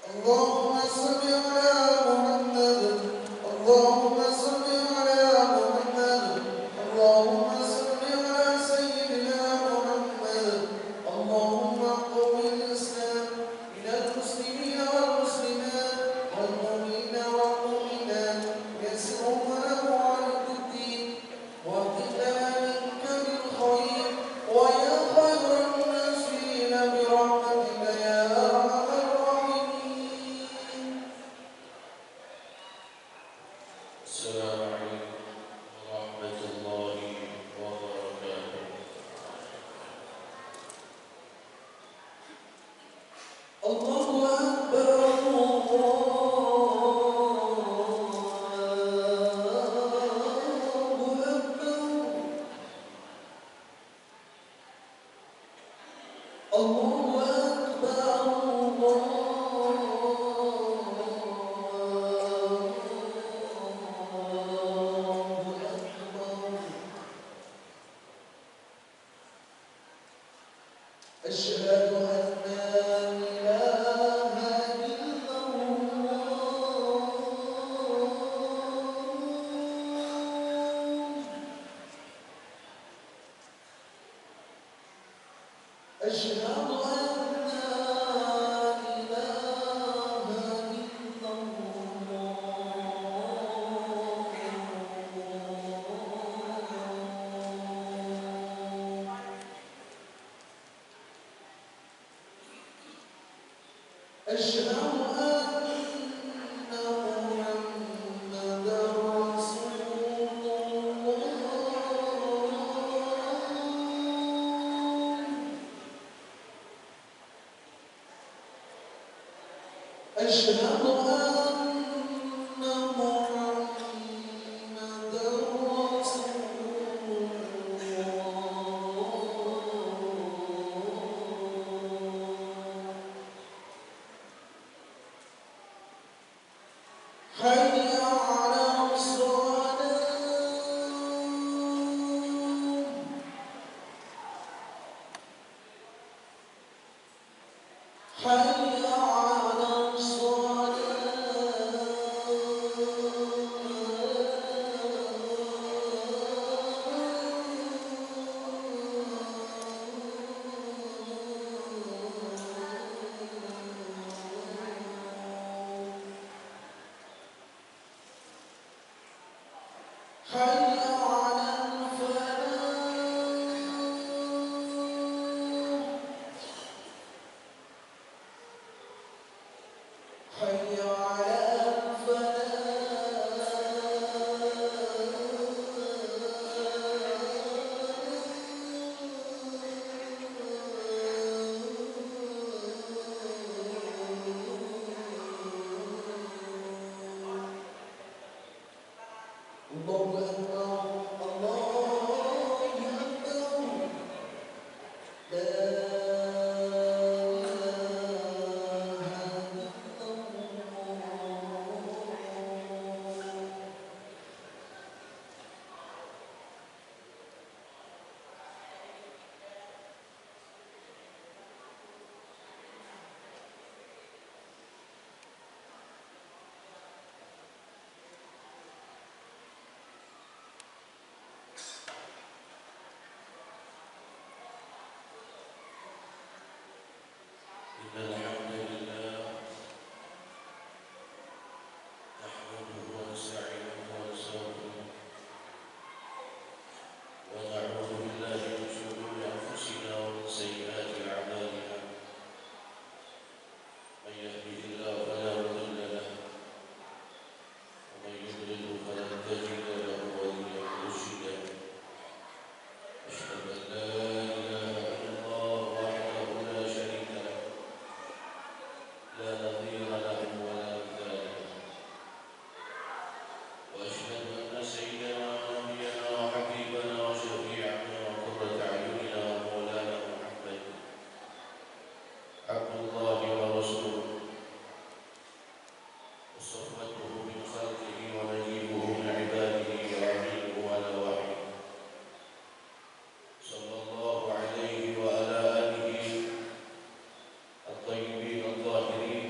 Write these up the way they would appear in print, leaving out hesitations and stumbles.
اللهم صل على محمد. اللهم صل على محمد. اللهم صل على سيدنا محمد. اللهم قوم الإسلام من المسلمين والمسلمات والمؤمنين والمؤمنات ويسرهم وله عن الدين وأقم لنا منك بالخير ويا خير الناصرين برحمتك يا أرحم الراحمين. السلام عليكم ورحمة الله وبركاته. الله أكبر الله أكبر الله أكبر الله أكبر. أشهد أن لا إله إلا الله. أشهد أن لا إله إلا الله. أشهد أن محمدا رسول الله. أشهد أن محمدا رسول الله. حي على الصلاة. حي على الصلاة. حي على الفلاح. حي على الفلاح. الله أكبر الله أكبر. لا إله إلا الله. إن الحمد لله نحمده ونستعينه ونستغفره ونعوذ بالله من شرور أنفسنا ومن سيئات أعمالنا. من يهده الله فلا مضل له ومن يضلل فلن تجد له وليا مرشدا. أشهد أن لا إله إلا الله وحده لا شريك له لا نظير له ولا مثال له. وأشهد أن سيدنا ونبينا وحبيبنا وشفيعنا وقرة أعيننا ومولانا محمد عبد الله ورسوله وصفوته من خلقه ونجيبه من عباده وعميله على وحيه صلى الله عليه وعلى آله الطيبين الطاهرين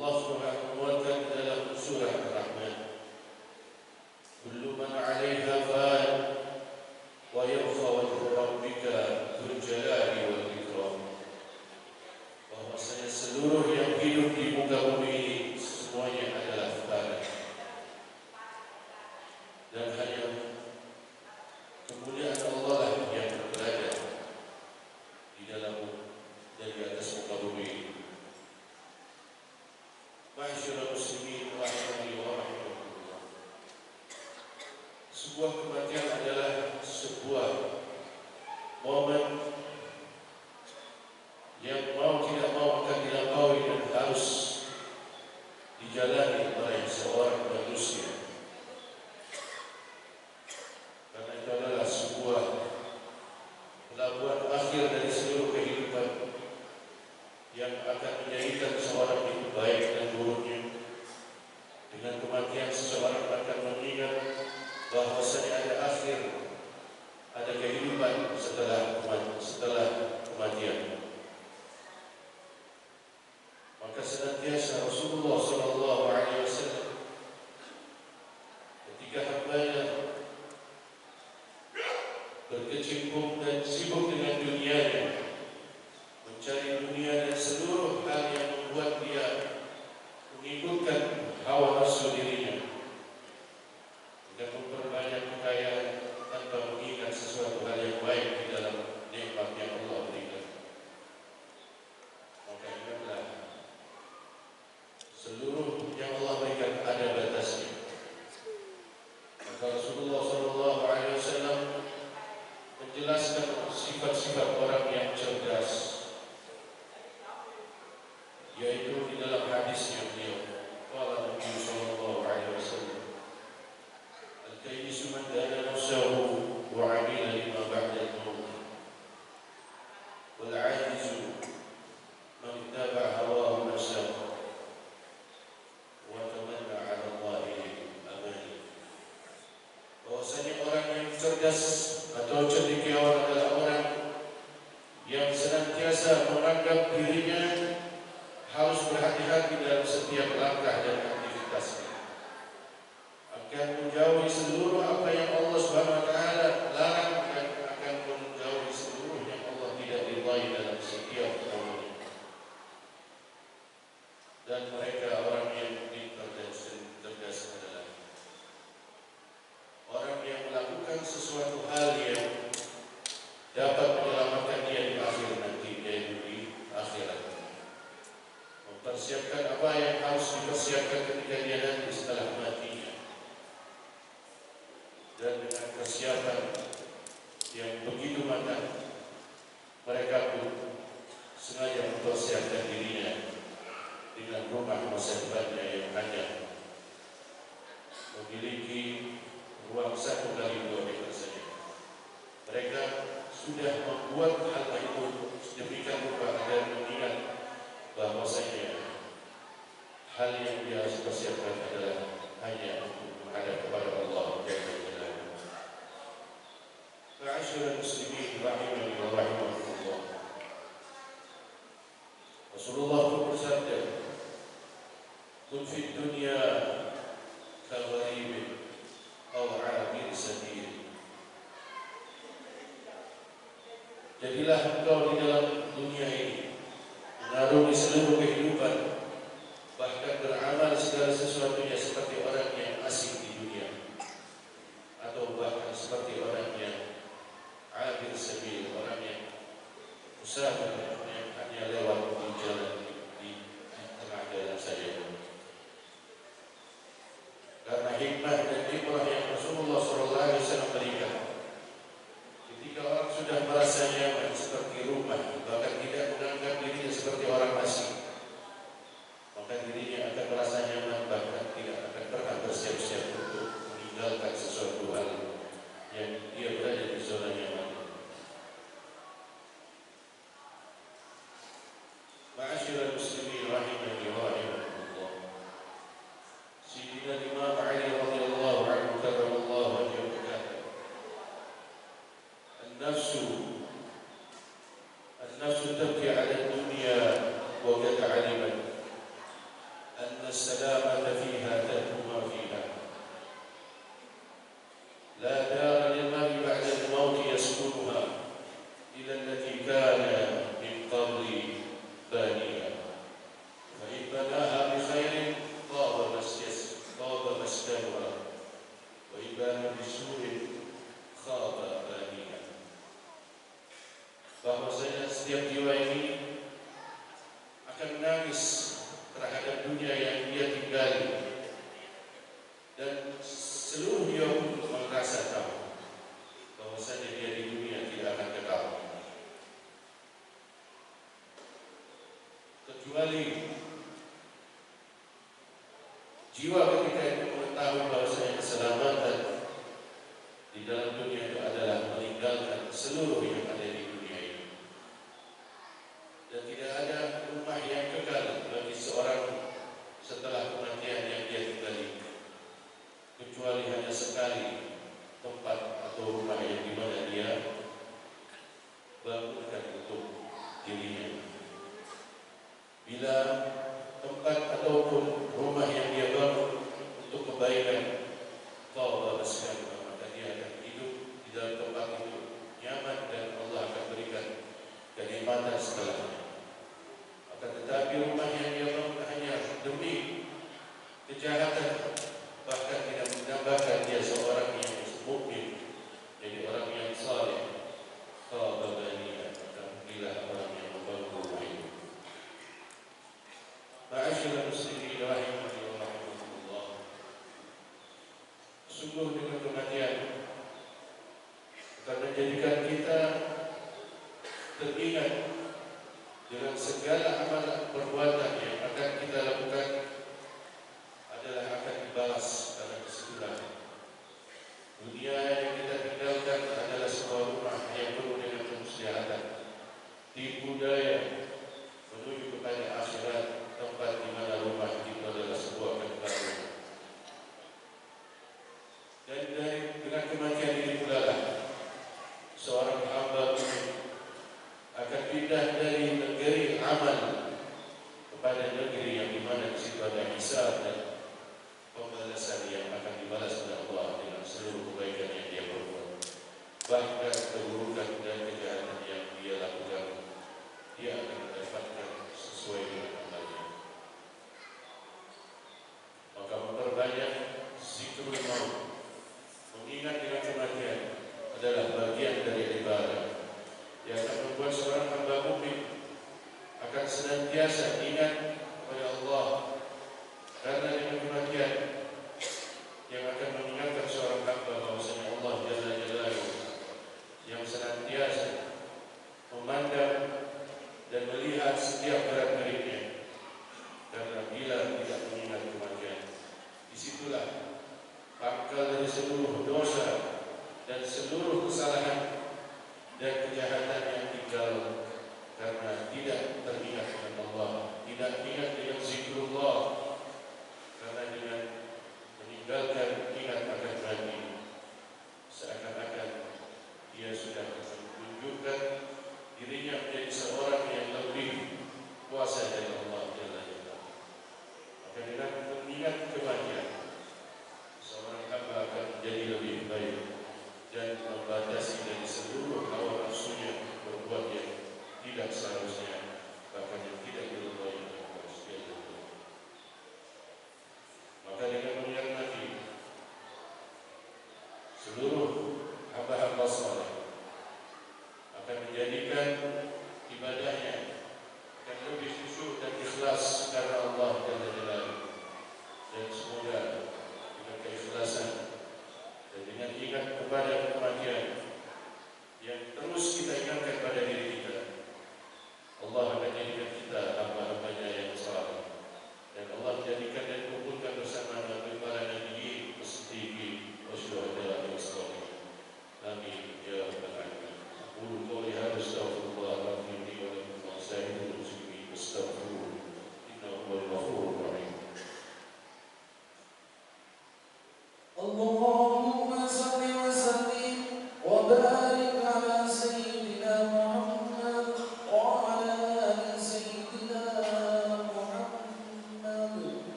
Allah Subhanahu wa ta'ala dalam surah Ar-Rahman, kullu man 'alaiha fan wa yabqa wajhu rabbika dzul jalali wal ikram. Bahwasanya seluruh yang hidup di muka bumi ini semuanya adalah fana, dan hanya kemuliaan Allah lah yang berada di dalam dan di atas muka bumi ini. Ma'asyiral muslimin rahimani wa rahimakumullah. Sebuah kematian adalah sebuah momen yang mau tidak mau akan dilampaui dan harus dijalani oleh seorang manusia, karena itu adalah sebuah pelabuhan akhir dari seluruh kehidupan yang akan menjadikan seorang itu baik dan buruknya. Dengan kematian seseorang akan mengingat bahwasanya ada akhir, ada kehidupan setelah kematian. Maka senantiasa Rasulullah sallallahu alaihi wasallam ketika hambanya berkecimpung dan sibuk dengan dunianya, mencari dunia dan seluruh hal yang membuat dia mengikutkan hawa nafsu dirinya, dan memperbanyak kekayaan tanpa mengingat sesuatu hal yang baik di dalam nikmat yang Allah berikan. Maka ingatlah, seluruh yang Allah berikan ada batasnya. Maka Rasulullah SAW menjelaskan sifat-sifat orang yang cerdas, yaitu di dalam hadisnya beliau, qala Nabi sallallahu alaihi wasallam, al-kayyisu man dana nafsahu wa 'amila lima ba'da al-maut, wal 'ajizu man ittaba'a hawahu nafsahu wa tamanna 'ala Allahi amani. Bahwasanya orang yang cerdas atau cendekiawan adalah orang yang senantiasa menganggap dirinya harus berhati-hati dalam setiap langkah dan aktivitasnya, akan menjauhi seluruh apa yang Allah Subhanahu wa taala larang, dan akan menjauhi seluruh yang Allah tidak ridai dalam setiap umurnya. Dan mereka orang yang pintar dan cerdas adalah orang yang melakukan sesuatu hal yang dapat menyelamatkan dia di akhir nanti, yaitu di akhirat. Mempersiapkan apa yang harus dipersiapkan ketika dia nanti setelah matinya, dan dengan persiapan yang begitu matang, mereka pun sengaja mempersiapkan dirinya dengan rumah masa depannya yang hanya memiliki ruang 1x2 meter saja. Mereka sudah membuat hal itu sedemikian rupa agar mengingat bahwasanya hal yang dia harus persiapkan adalah hanya untuk menghadap kepada Allah Jalla Jalaluhu. Ma'asyiral muslimin rahimani wa rahimakumullah. Rasulullah pun bersabda, kun fid dunya ka gharibin aw 'abir sabil. Jadilah engkau di dalam dunia ini mengarungi seluruh kehidupan, bahkan beramal segala sesuatunya seperti orang yang asing di dunia, atau bahkan seperti orang yang abir sabil, orang yang musafir, yang hanya lewat di jalan di tengah jalan saja. Karena hikmah dan ibrah yang Rasulullah SAW berikan, ketika orang sudah merasa nyaman seperti rumah, bahkan tidak menganggap dirinya seperti orang asing, maka dirinya akan merasa nyaman, bahkan tidak akan pernah bersiap-siap untuk meninggalkan sesuatu hal yang dia berada di zona nyaman. Ma'asyiral muslimin rahimani wa rahimakumullah. Sayyidina Imam Ali radhiyallahu anhu karramallahu wajhahu berkata, An-nafsu tabki 'ala ad-dunya wa qad 'alimat السلامة فيها تهكم فيها لا دار للمرء بعد الموت يسكنها إلى التي كان من قبل بانيها فإن بناها بخير طاب مسكنها وإن بنى بسوء خاب بانيها. Bahwasanya setiap jiwa ini akan menangis terhadap dunia yang dia tinggali dan seluruh dia pun merasa tahu bahwasanya dia di dunia tidak akan kekal kecuali jiwa ketika itu mengetahui bahwasanya keselamatan di dalam dunia itu adalah meninggalkan seluruh yang ada di dunia ini dan tidak ada rumah yang kekal bagi seorang setelah kematian yang dia tinggali kecuali hanya sekali tempat atau rumah yang di mana dia bangunkan untuk dirinya. Bila tempat ataupun rumah yang dia bangun untuk kebaikan Allah bersedia, maka dia akan hidup di dalam tempat itu nyaman dan Allah akan berikan kenikmatan setelahnya. Akan tetapi rumah yang dia bangun hanya demi kejahatan, bahkan tidak menambahkan dia seorang yang mukmin, jadi orang yang saleh, khababaniya, alhamdulillah orang yang membangun rumah itu. Ma'asyiral muslimin rahimani wa rahimakumullah. Sungguh dengan kematian akan menjadikan kita teringat dengan segala amal perbuatan yang akan kita lakukan adalah akan dibalas dalam kesimpulan. Dunia yang kita tinggalkan adalah sebuah rumah yang penuh dengan kemusyahatan, tipu daya menuju kepada akhirat, tempat di mana rumah itu adalah sebuah kembali. Dan dengan kematian ini pula lah seorang hamba akan pindah dari negeri amal kepada negeri yang di mana di situ ada hisab dan pembalasan yang akan dibalas oleh Allah dengan seluruh kebaikan yang dia perbuat. Bahkan keburukan dan kejahatan yang dia lakukan, dia akan mendapatkan sesuai dengan amalnya. Maka memperbanyak zikrul maut, mengingat dengan kematian adalah bagian dari ibadah yang akan membuat seorang hamba mukmin akan senantiasa ingat kepada Allah, karena dengan kematian yang akan mengingatkan seorang hamba bahwasanya Allah Jalla Jalaluhu yang senantiasa memandang dan melihat setiap gerak-geriknya. Karena bila tidak mengingat kematian, disitulah pangkal dari seluruh dosa dan seluruh kesalahan dan kejahatan yang tinggal, karena tidak teringat dengan Allah, tidak ingat dengan zikrullah. Karena dengan meninggalkan ingat akan mati, seakan-akan dia sudah menunjukkan dirinya menjadi seorang yang lebih kuasa dari Allah Jalla Jalaluhu. Maka dengan mengingat kematian, seorang hamba akan menjadi lebih baik dan membatasi dari seluruh hawa nafsunya berbuat yang tidak seharusnya, bahkan yang tidak diridhai oleh Allah Subhanahu wa taala. Maka dengan mengingat mati, seluruh hamba-hamba saleh akan menjadikan ibadahnya akan lebih khusyuk dan ikhlas karena Allah Jalla Jalaluhu. Dan semoga dengan keikhlasan dan dengan ingat kepada kematian yang terus kita ingatkan pada diri kita, Allah akan jadikan kita hamba-hambanya yang saleh, dan Allah jadikan dan kumpulkan bersama Nabi para Nabi, As-Siddiqin, Wasyuhada, dan As-Shalihin. Amin ya rabbal alamin. Qul qawli hadza astaghfirullah wa atubu ilaihi wa lakum wa sa'iril muslimin astaghfiruh.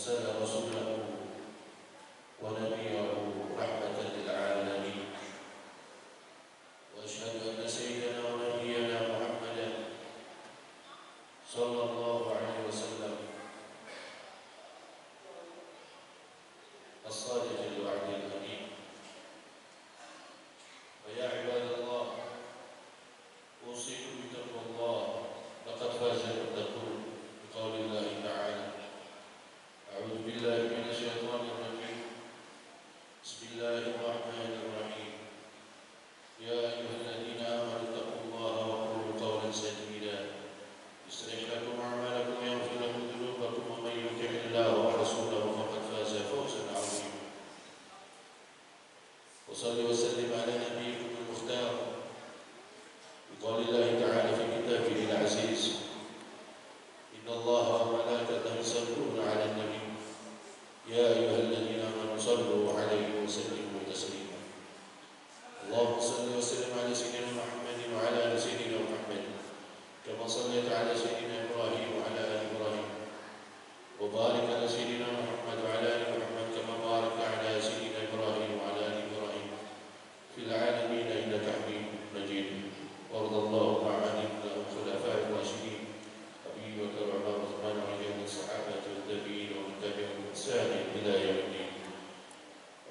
أرسل رسوله ونبيه رحمة للعالمين وأشهد أن سيدنا ونبينا محمدا صلى الله عليه وسلم الصادق الوعد الأمين. ويا عباد الله أوصيكم بتقوى الله لقد فاز المتقون بقول الله تعالى أعوذ بالله من الشيطان الرجيم بسم الله الرحمن الرحيم يا أيها الذين آمنوا اتقوا الله وقولوا قولا سديدا يصلح لكم أعمالكم ويغفر لكم ذنوبكم ومن يطع الله ورسوله فقد فاز فوزا عظيما. وصل وسلم على نبيكم المختار بقول الله تعالى في كتابه العزيز إن الله وملائكته يصلون على النبي يا أيها الذين آمنوا صلوا عليه وسلموا تسليما. اللهم صل وسلم على سيدنا محمد وعلى آل سيدنا محمد كما صليت على سيدنا إبراهيم وعلى آل إبراهيم وبارك على سيدنا محمد وعلى آل محمد كما باركت على سيدنا إبراهيم وعلى آل إبراهيم في العالمين إنك حميد مجيد. وارض اللهم عن الخلفاء الراشدين أبي بكر وعمر وعثمان وعلي الصحابة والتابعين ومن تبعهم بإحسان إلى يوم الدين.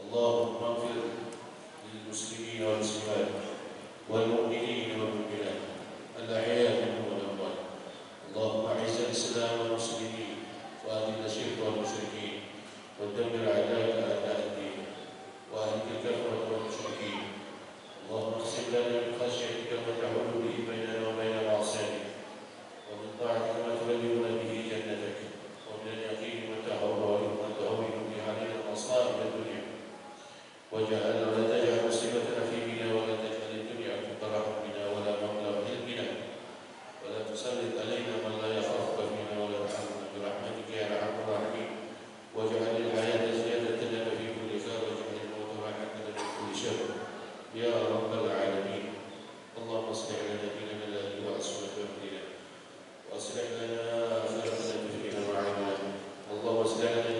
اللهم اغفر للمسلمين والمسلمات والمؤمنين والمؤمنات الأحياء منهم والأموات. اللهم أعز الإسلام والمسلمين وأذل الشرك والمشركين ودمر أعداءك أعداء الدين وأهلك الكفرة والمشركين. اللهم اقسم لنا من خشيتك ما تحول به بيننا وبين معصيتك ومن طاعتك ما تبلغنا به جنتك ومن اليقين ما تهون به علينا مصائب الدنيا ولا تجعل مصيبتنا في ديننا ولا تجعل الدنيا أكبر همنا ولا مبلغ علمنا ولا تسلط علينا من لا يخافك فينا ولا يرحمنا برحمتك يا أرحم الراحمين. واجعل الحياة زيادة لنا في كل خير واجعل الموت راحة لنا من كل شر يا رب العالمين. اللهم اصلح لنا ديننا الذي هو عصمة أمرنا واصلح لنا آخرتنا في دنيا وعملنا. اللهم اصلح لنا